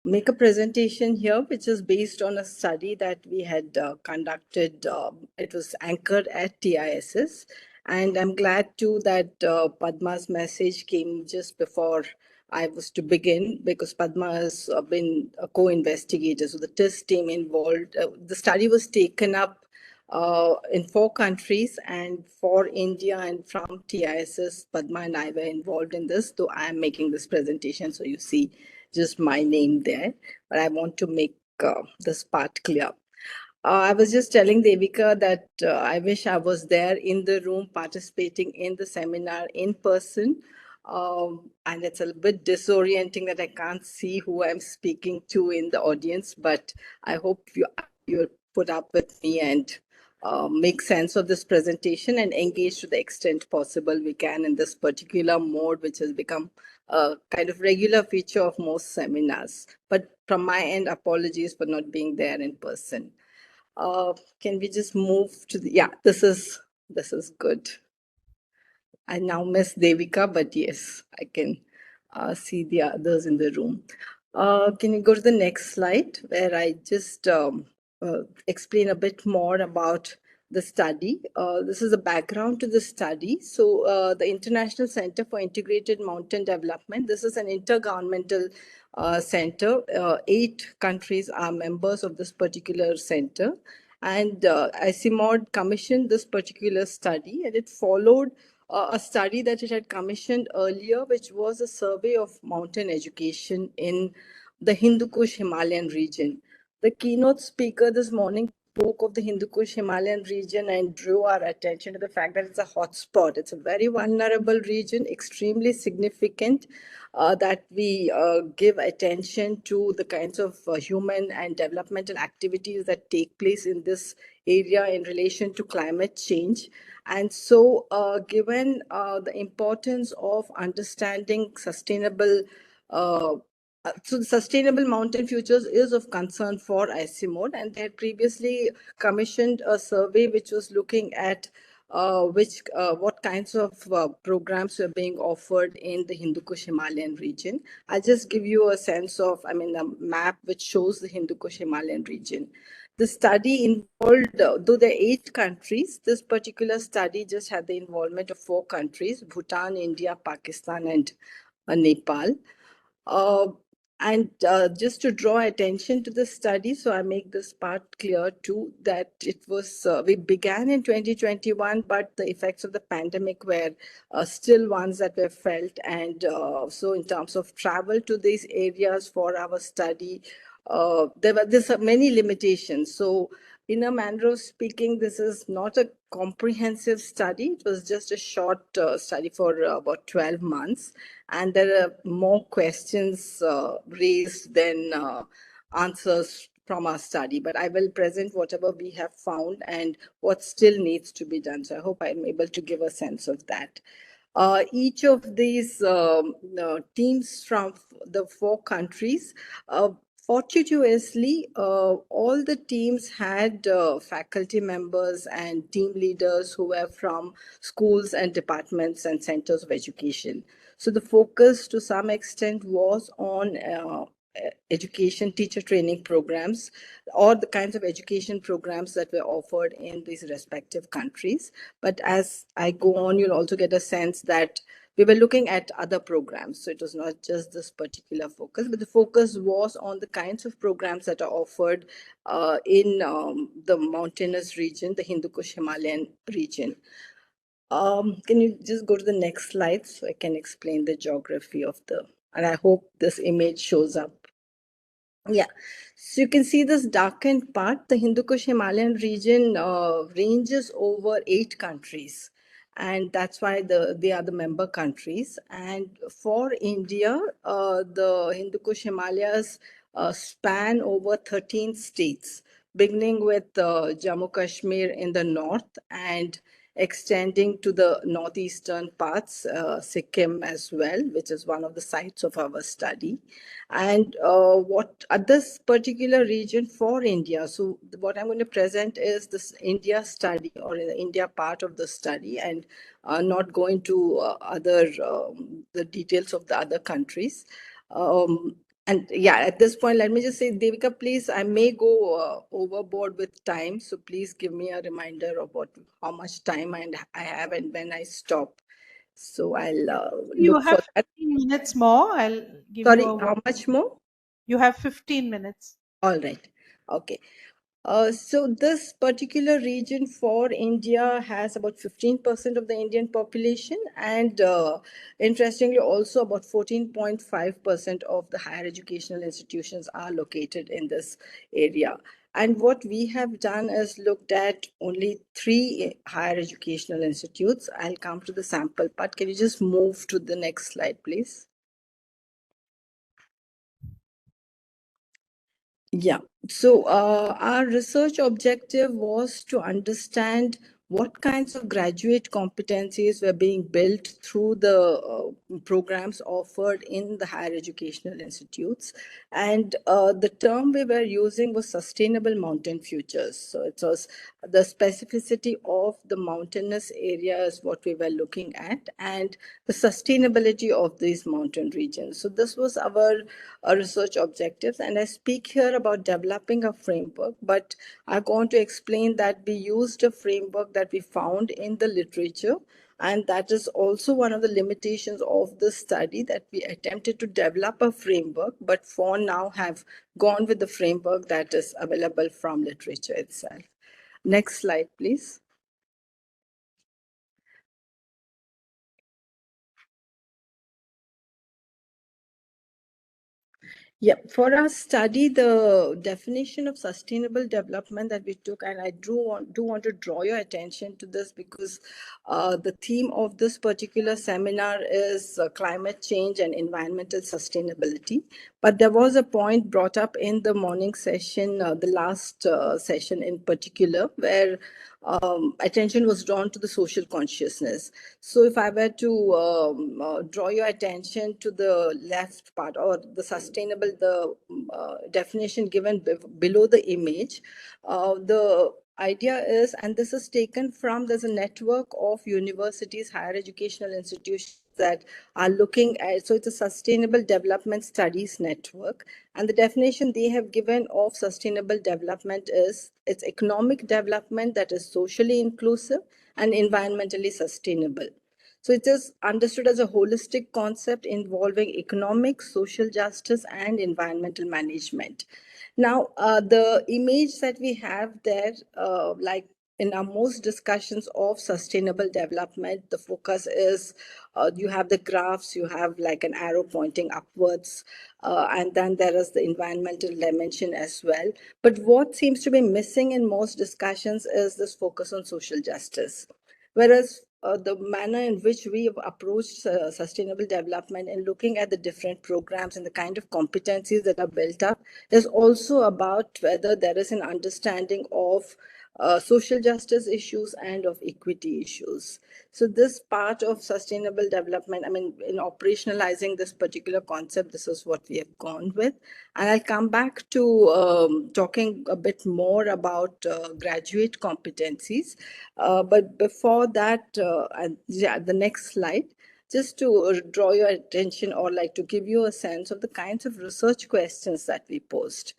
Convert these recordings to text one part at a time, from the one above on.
make a presentation here, which is based on a study that we had conducted. It was anchored at TISS. And I'm glad too that Padma's message came just before I was to begin, because Padma has been a co-investigator. So the TISS team involved, the study was taken up in 4 countries, and for India and from TISS, Padma and I were involved in this, though I am making this presentation, so you see just my name there, but I want to make this part clear. I was just telling Devika that I wish I was there in the room participating in the seminar in person. And it's a little bit disorienting that I can't see who I'm speaking to in the audience, but I hope you'll put up with me and make sense of this presentation and engage to the extent possible we can in this particular mode, which has become a kind of regular feature of most seminars. But from my end, apologies for not being there in person. Can we just move to the, yeah, this is good. I now miss Devika, but yes, I can see the others in the room. Can you go to the next slide, where I just explain a bit more about the study. This is a background to the study. So the International Center for Integrated Mountain Development, this is an intergovernmental center. 8 countries are members of this particular center. And ICMOD commissioned this particular study, and it followed a study that it had commissioned earlier, which was a survey of mountain education in the Hindu Kush Himalayan region. The keynote speaker this morning spoke of the Hindu Kush Himalayan region and drew our attention to the fact that it's a hotspot. It's a very vulnerable region, extremely significant that we give attention to the kinds of human and developmental activities that take place in this area in relation to climate change. And so, given the importance of understanding sustainable so the Sustainable Mountain Futures is of concern for ICMOD, and they had previously commissioned a survey which was looking at what kinds of programs were being offered in the Hindu Kush Himalayan region. I'll just give you a sense of, a map which shows the Hindu Kush Himalayan region. The study involved, though there are 8 countries, this particular study just had the involvement of 4 countries: Bhutan, India, Pakistan, and Nepal. And just to draw attention to the study, so I make this part clear too, that it was, we began in 2021, but the effects of the pandemic were still ones that were felt. And so in terms of travel to these areas for our study, there's many limitations. So in a manner of speaking, this is not a comprehensive study. It was just a short study for about 12 months. And there are more questions raised than answers from our study. But I will present whatever we have found and what still needs to be done. So I hope I'm able to give a sense of that. Each of these teams from the 4 countries, fortuitously, all the teams had faculty members and team leaders who were from schools and departments and centers of education. So the focus to some extent was on education, teacher training programs, or the kinds of education programs that were offered in these respective countries. But as I go on, you'll also get a sense that we were looking at other programs. So it was not just this particular focus, but the focus was on the kinds of programs that are offered in the mountainous region, the Hindu Kush Himalayan region. Can you just go to the next slide so I can explain the geography of and I hope this image shows up. Yeah, so you can see this darkened part. The Hindu Kush Himalayan region ranges over 8 countries, and that's why they are the member countries. And for India, the Hindu Kush Himalayas span over 13 states, beginning with Jammu Kashmir in the north and extending to the northeastern parts, Sikkim as well, which is one of the sites of our study. And what at this particular region for India, so what I'm going to present is this India study, or the India part of the study, and not going to the details of the other countries. And yeah, at this point, let me just say, Devika, please, I may go overboard with time. So please give me a reminder of how much time I have and when I stop. So I'll You look for have that. 15 minutes more. I'll give you Sorry, a. how much more? You have 15 minutes. All right. Okay. So this particular region for India has about 15% of the Indian population, and interestingly, also about 14.5% of the higher educational institutions are located in this area. And what we have done is looked at only three higher educational institutes. I'll come to the sample part. Can you just move to the next slide, please? Yeah. So our research objective was to understand what kinds of graduate competencies were being built through the programs offered in the higher educational institutes. And the term we were using was sustainable mountain futures. So it was the specificity of the mountainous areas, what we were looking at, and the sustainability of these mountain regions. So this was our research objectives. And I speak here about developing a framework, but I'm going to explain that we used a framework that we found in the literature. And that is also one of the limitations of the study, that we attempted to develop a framework, but for now have gone with the framework that is available from literature itself. Next slide, please. Yeah, for our study, the definition of sustainable development that we took, and I do want to draw your attention to this, because the theme of this particular seminar is climate change and environmental sustainability. But there was a point brought up in the morning session, the last session in particular, where attention was drawn to the social consciousness. So if I were to draw your attention to the left part, or the sustainable, the definition given below the image, the idea is, and this is taken from, there's a network of universities, higher educational institutions that are looking at, so it's a sustainable development studies network. And the definition they have given of sustainable development is, it's economic development that is socially inclusive and environmentally sustainable. So it is understood as a holistic concept involving economic, social justice, and environmental management. Now, the image that we have there, like in our most discussions of sustainable development, the focus is, you have the graphs, you have like an arrow pointing upwards, and then there is the environmental dimension as well. But what seems to be missing in most discussions is this focus on social justice. Whereas the manner in which we have approached sustainable development and looking at the different programs and the kind of competencies that are built up is also about whether there is an understanding of social justice issues and of equity issues. So this part of sustainable development, I mean, in operationalizing this particular concept, this is what we have gone with. And I'll come back to talking a bit more about graduate competencies. But before that, yeah, the next slide, just to draw your attention, or like to give you a sense of the kinds of research questions that we posed.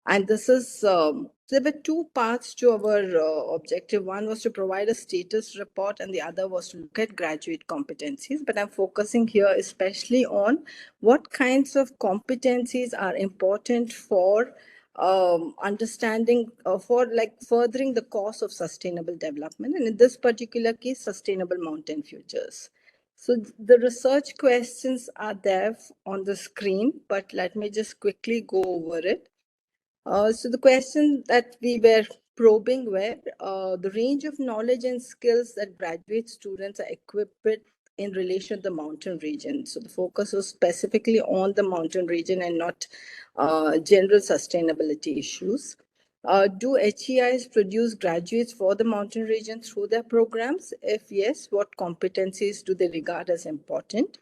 And this is, there were two parts to our objective. One was to provide a status report, and the other was to look at graduate competencies. But I'm focusing here especially on what kinds of competencies are important for understanding, for like furthering the cause of sustainable development. And in this particular case, sustainable mountain futures. So the research questions are there on the screen, but let me just quickly go over it. So the question that we were probing were the range of knowledge and skills that graduate students are equipped with in relation to the mountain region. So the focus was specifically on the mountain region and not general sustainability issues. Do HEIs produce graduates for the mountain region through their programs? If yes, what competencies do they regard as important?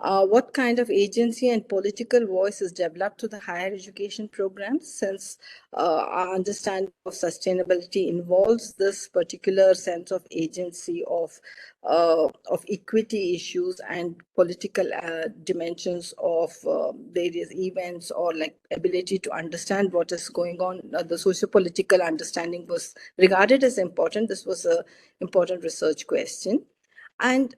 What kind of agency and political voice is developed to the higher education programs, since our understanding of sustainability involves this particular sense of agency of equity issues and political dimensions of various events, or like ability to understand what is going on. The socio-political understanding was regarded as important. This was a important research question. And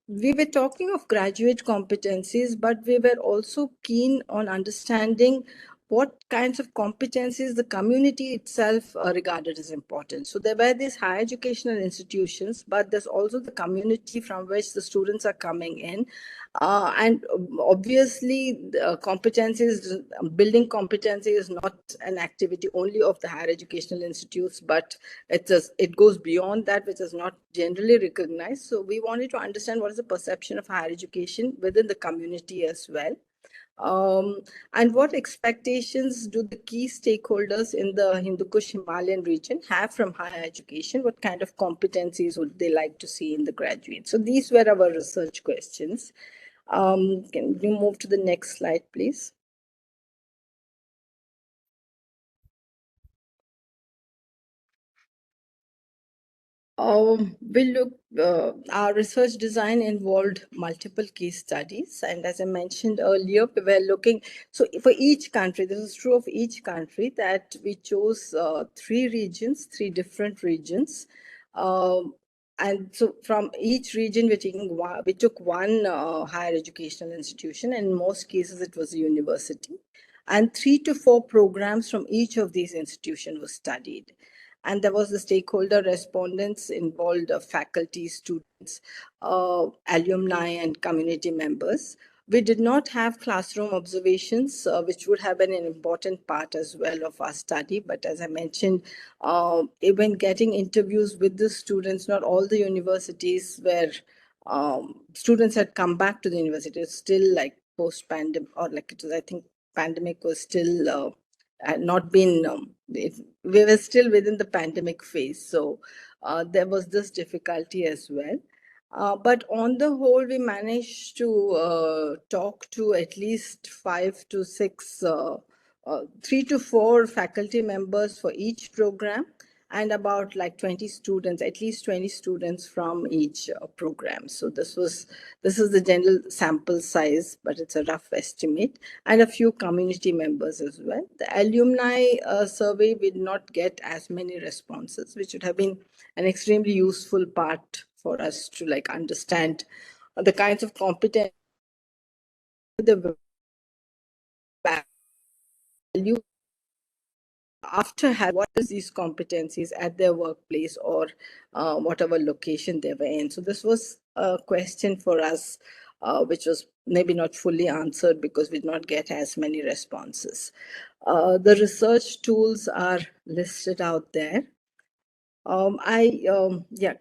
we were talking of graduate competencies, but we were also keen on understanding what kinds of competencies the community itself regarded as important. So there were these higher educational institutions, but there's also the community from which the students are coming in. And obviously, competencies, building competency is not an activity only of the higher educational institutes, but it goes beyond that, which is not generally recognized. So we wanted to understand what is the perception of higher education within the community as well. And what expectations do the key stakeholders in the Hindu Kush Himalayan region have from higher education? What kind of competencies would they like to see in the graduates? So these were our research questions. Can you move to the next slide, please? Our research design involved multiple case studies. And as I mentioned earlier, we were looking, so for each country, this is true of each country, that we chose three different regions. And so from each region, we took one higher educational institution, and in most cases it was a university. And 3 to 4 programs from each of these institutions were studied. And there was the stakeholder respondents involved, faculty, students, alumni, and community members. We did not have classroom observations, which would have been an important part as well of our study. But as I mentioned, even getting interviews with the students, not all the universities where students had come back to the university. It's still like post-pandemic, or like it was, I think pandemic was still had not been, we were still within the pandemic phase. So there was this difficulty as well. But on the whole, we managed to talk to at least 5 to 6, 3 to 4 faculty members for each program, and about like 20 students, at least 20 students from each program. So this is the general sample size, but it's a rough estimate, and a few community members as well. The alumni survey, we did not get as many responses, which would have been an extremely useful part for us to like understand the kinds of competence, the value after having what is these competencies at their workplace, or whatever location they were in. So this was a question for us, which was maybe not fully answered because we did not get as many responses. The research tools are listed out there. Can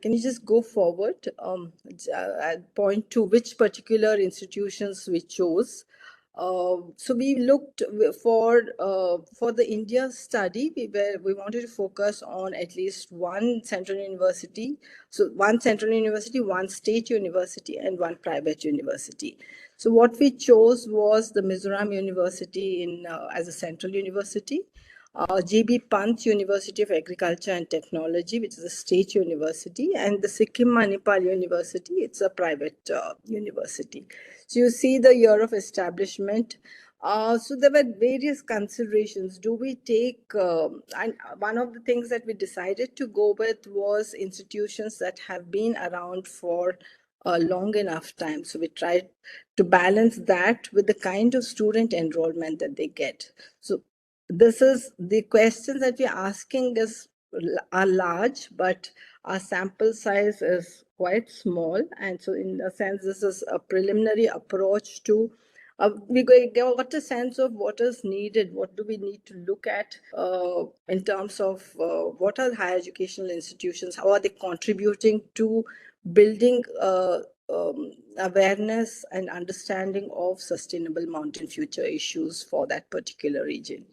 you just go forward? I'd point to which particular institutions we chose. So we looked for the India study. We wanted to focus on at least one central university. So one central university, one state university, and one private university. So what we chose was the Mizoram University as a central university. GB Pant University of Agriculture and Technology, which is a state university, and the Sikkim Manipal University, it's a private university. So you see the year of establishment. So there were various considerations. Do we take, and one of the things that we decided to go with was institutions that have been around for a long enough time. So we tried to balance that with the kind of student enrollment that they get. So this is the questions that we're asking are large, but our sample size is quite small. And so in a sense, this is a preliminary approach to we got a sense of what is needed, what do we need to look at in terms of what are higher educational institutions, how are they contributing to building awareness and understanding of sustainable mountain future issues for that particular region.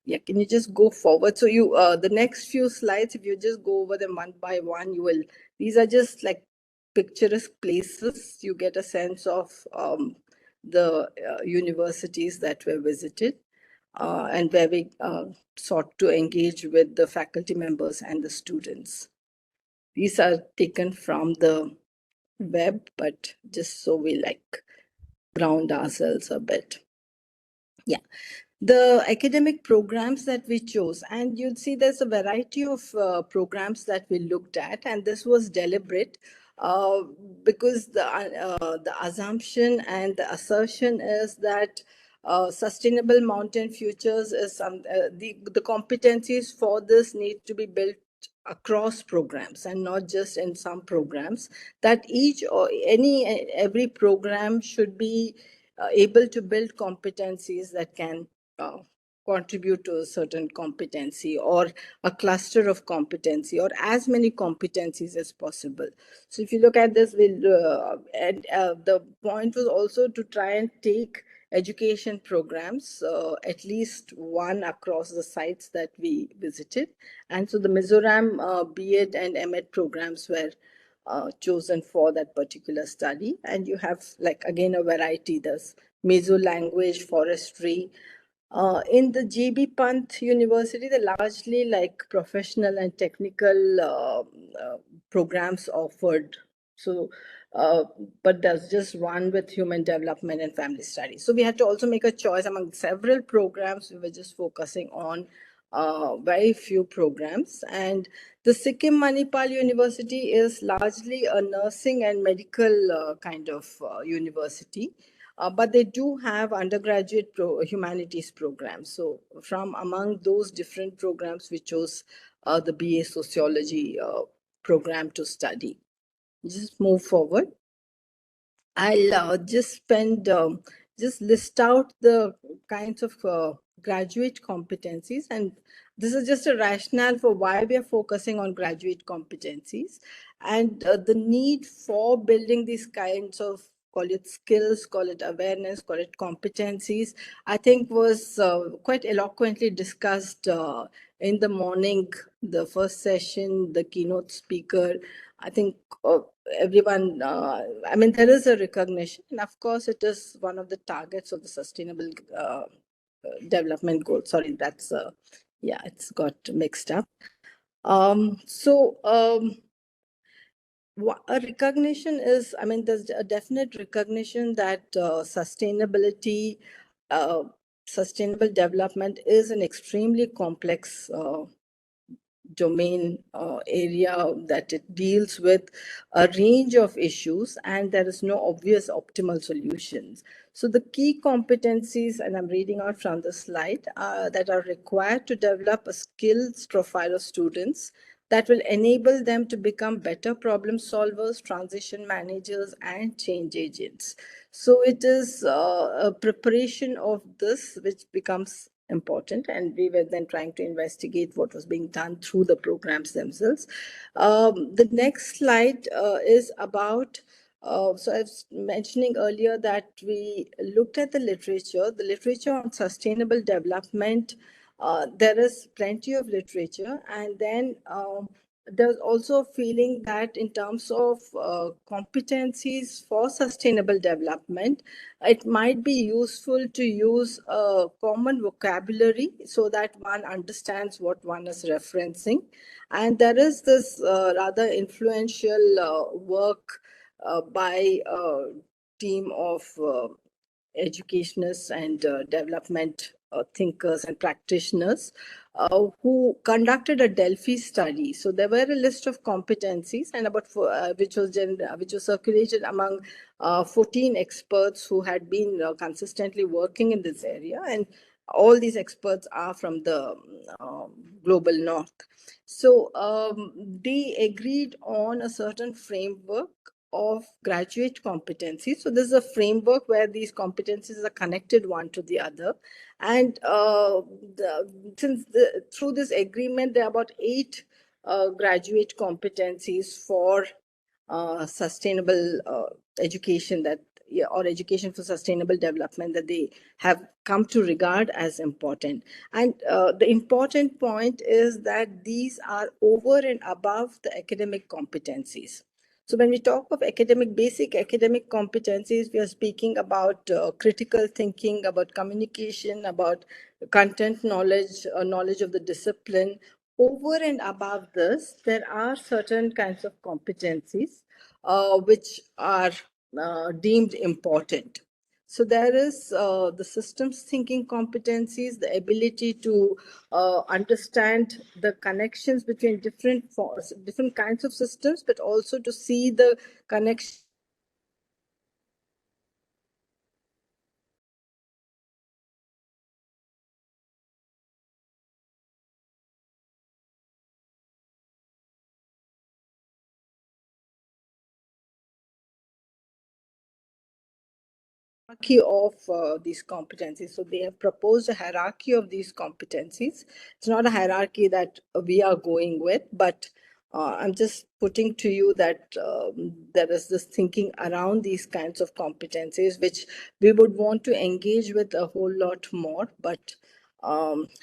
Yeah, can you just go forward? So the next few slides, if you just go over them one by one, these are just like picturesque places. You get a sense of the universities that were visited and where we sought to engage with the faculty members and the students. These are taken from the web, but just so we ground ourselves a bit. Yeah. The academic programs that we chose, and you'd see there's a variety of programs that we looked at, and this was deliberate uh, because the assumption and the assertion is that sustainable mountain futures is the competencies for this need to be built across programs and not just in some programs, that each or every program should be able to build competencies that can uh, contribute to a certain competency or a cluster of competency or as many competencies as possible. So if you look at this, the point was also to try and take education programs, at least one across the sites that we visited. And so the Mizoram B.Ed and M.Ed programs were chosen for that particular study. And you have, again, a variety. There's Mizo language, forestry. In the GB Pant University, they're largely professional and technical programs offered. So, but there's just one with human development and family studies. So we had to also make a choice among several programs. We were just focusing on very few programs. And the Sikkim Manipal University is largely a nursing and medical kind of university. But they do have undergraduate humanities programs. So from among those different programs, we chose the BA Sociology program to study. Just move forward. I'll just list out the kinds of graduate competencies, and this is just a rationale for why we are focusing on graduate competencies, and the need for building these kinds of, call it skills, call it awareness, call it competencies, I think was quite eloquently discussed in the morning, the first session, the keynote speaker. I think everyone, I mean, there is a recognition, and of course, it is one of the targets of the sustainable development goal. Sorry, that's, yeah, it's got mixed up. A recognition is, I mean, there's a definite recognition that sustainable development is an extremely complex domain area, that it deals with a range of issues and there is no obvious optimal solutions. So the key competencies, and I'm reading out from the slide, that are required to develop a skills profile of students that will enable them to become better problem solvers, transition managers, and change agents. So it is a preparation of this which becomes important, and we were then trying to investigate what was being done through the programs themselves. The next slide is about, so I was mentioning earlier that we looked at the literature on sustainable development. There is plenty of literature, and then there's also a feeling that in terms of competencies for sustainable development, it might be useful to use a common vocabulary so that one understands what one is referencing. And there is this rather influential work by a team of educationists and development thinkers and practitioners who conducted a Delphi study. So there were a list of competencies, and which was circulated among 14 experts who had been consistently working in this area, and all these experts are from the global north. So they agreed on a certain framework of graduate competencies. So this is a framework where these competencies are connected one to the other. And through this agreement, there are about 8 graduate competencies for sustainable education or education for sustainable development that they have come to regard as important. And the important point is that these are over and above the academic competencies. So when we talk of basic academic competencies, we are speaking about critical thinking, about communication, about content knowledge, knowledge of the discipline. Over and above this, there are certain kinds of competencies which are deemed important. So there is the systems thinking competencies, the ability to understand the connections between different kinds of systems, but also to see the connection hierarchy of these competencies. So they have proposed a hierarchy of these competencies. It's not a hierarchy that we are going with, but I'm just putting to you that there is this thinking around these kinds of competencies, which we would want to engage with a whole lot more, but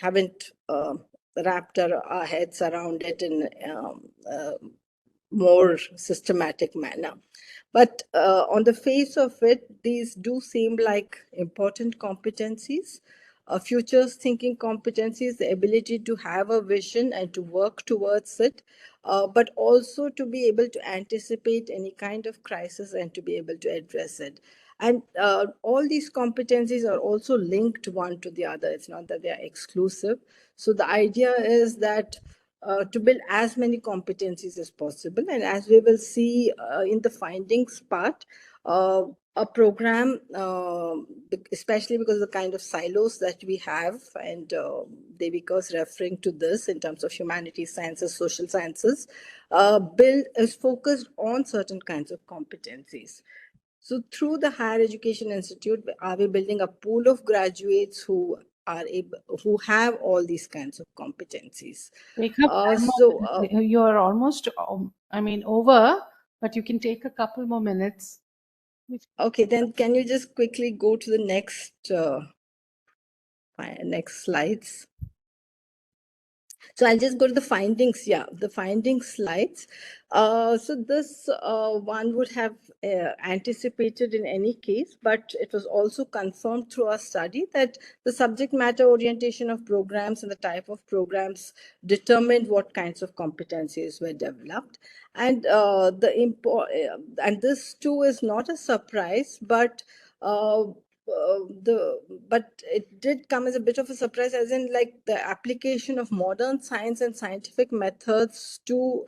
haven't wrapped our heads around it in more systematic manner. But on the face of it, these do seem like important competencies. Futures thinking competencies, the ability to have a vision and to work towards it, but also to be able to anticipate any kind of crisis and to be able to address it. And all these competencies are also linked one to the other. It's not that they are exclusive. So the idea is that to build as many competencies as possible. And as we will see in the findings part, a program, especially because of the kind of silos that we have, and Devika was referring to this in terms of humanities, sciences, social sciences, build is focused on certain kinds of competencies. So through the Higher Education Institute, are we building a pool of graduates who are able, who have all these kinds of competencies? Take up one more minute. You're almost, over, but you can take a couple more minutes. Okay, then can you just quickly go to the next slides? So I'll just go to the findings. Yeah, the findings slides. So this one would have anticipated in any case, but it was also confirmed through our study that the subject matter orientation of programs and the type of programs determined what kinds of competencies were developed. And and this too is not a surprise, but but it did come as a bit of a surprise, as in like the application of modern science and scientific methods to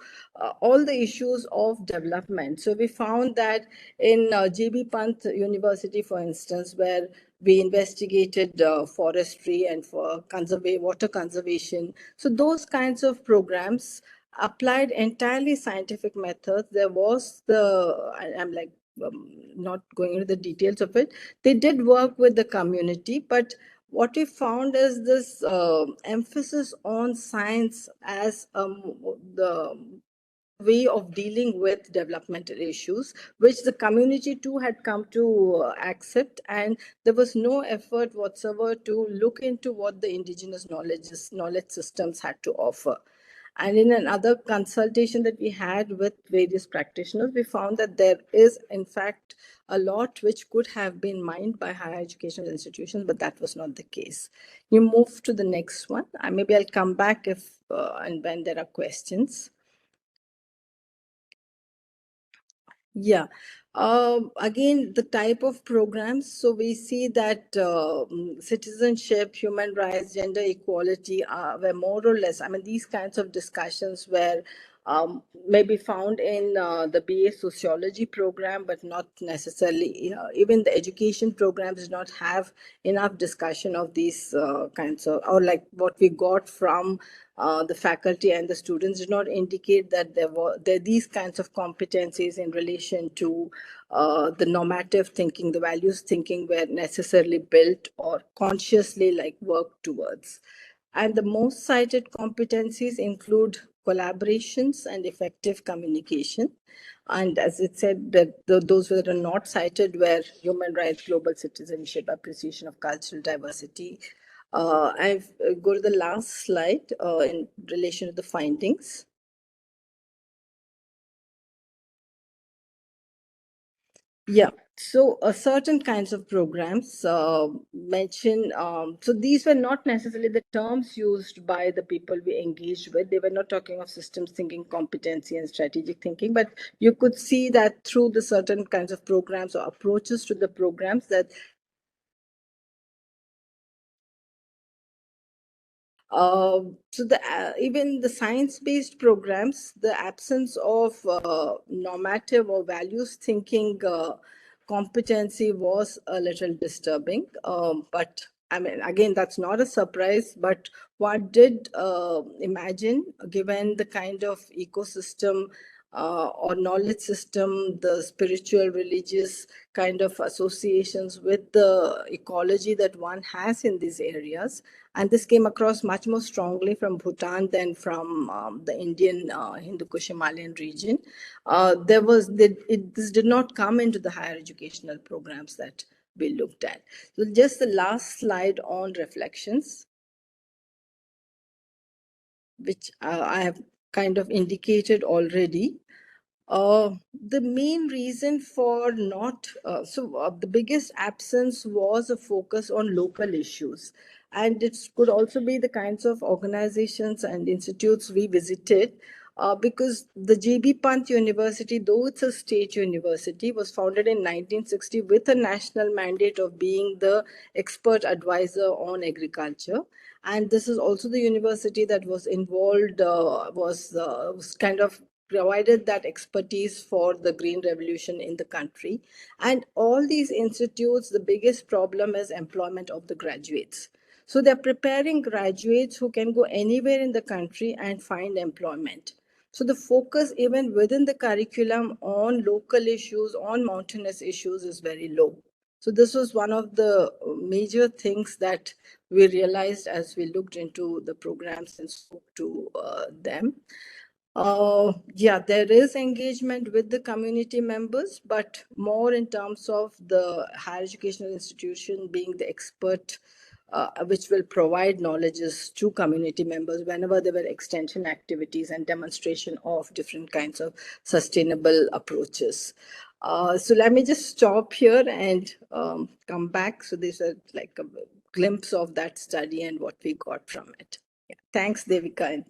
all the issues of development. So we found that in GB Pant University, for instance, where we investigated forestry and for water conservation. So those kinds of programs applied entirely scientific methods. There was I'm like not going into the details of it. They did work with the community, but what we found is this emphasis on science as the way of dealing with developmental issues, which the community too had come to accept, and there was no effort whatsoever to look into what the indigenous knowledge systems had to offer. And in another consultation that we had with various practitioners, we found that there is, in fact, a lot which could have been mined by higher educational institutions, but that was not the case. You move to the next one. Maybe I'll come back if and when there are questions. Yeah. Again, the type of programs. So we see that citizenship, human rights, gender equality were more or less, these kinds of discussions were may be found in the BA sociology program, but not necessarily, even the education programs did not have enough discussion of these kinds of, or like what we got from the faculty and the students did not indicate that there these kinds of competencies in relation to the normative thinking, the values thinking were necessarily built or consciously like worked towards. And the most cited competencies include collaborations and effective communication. And as it said, that those that are not cited were human rights, global citizenship, appreciation of cultural diversity. I go to the last slide in relation to the findings. Yeah. So certain kinds of programs mention, so these were not necessarily the terms used by the people we engaged with. They were not talking of systems thinking, competency, and strategic thinking, but you could see that through the certain kinds of programs or approaches to the programs that so the even the science-based programs, the absence of normative or values thinking competency was a little disturbing. But I mean, again, that's not a surprise. But what did imagine, given the kind of ecosystem or knowledge system, the spiritual, religious kind of associations with the ecology that one has in these areas. And this came across much more strongly from Bhutan than from the Indian Hindu Kush Himalayan region. This did not come into the higher educational programs that we looked at. So just the last slide on reflections, which I have kind of indicated already. The main reason for not, the biggest absence was a focus on local issues. And it could also be the kinds of organizations and institutes we visited, because the J.B. Pant University, though it's a state university, was founded in 1960 with a national mandate of being the expert advisor on agriculture. And this is also the university that was involved, was kind of provided that expertise for the green revolution in the country. And all these institutes, the biggest problem is employment of the graduates. So they're preparing graduates who can go anywhere in the country and find employment. So the focus even within the curriculum on local issues, on mountainous issues is very low. So this was one of the major things that we realized as we looked into the programs and spoke to them. Yeah, there is engagement with the community members, but more in terms of the higher educational institution being the expert, which will provide knowledges to community members whenever there were extension activities and demonstration of different kinds of sustainable approaches. So let me just stop here and come back. So this is like a glimpse of that study and what we got from it. Yeah. Thanks, Devika. And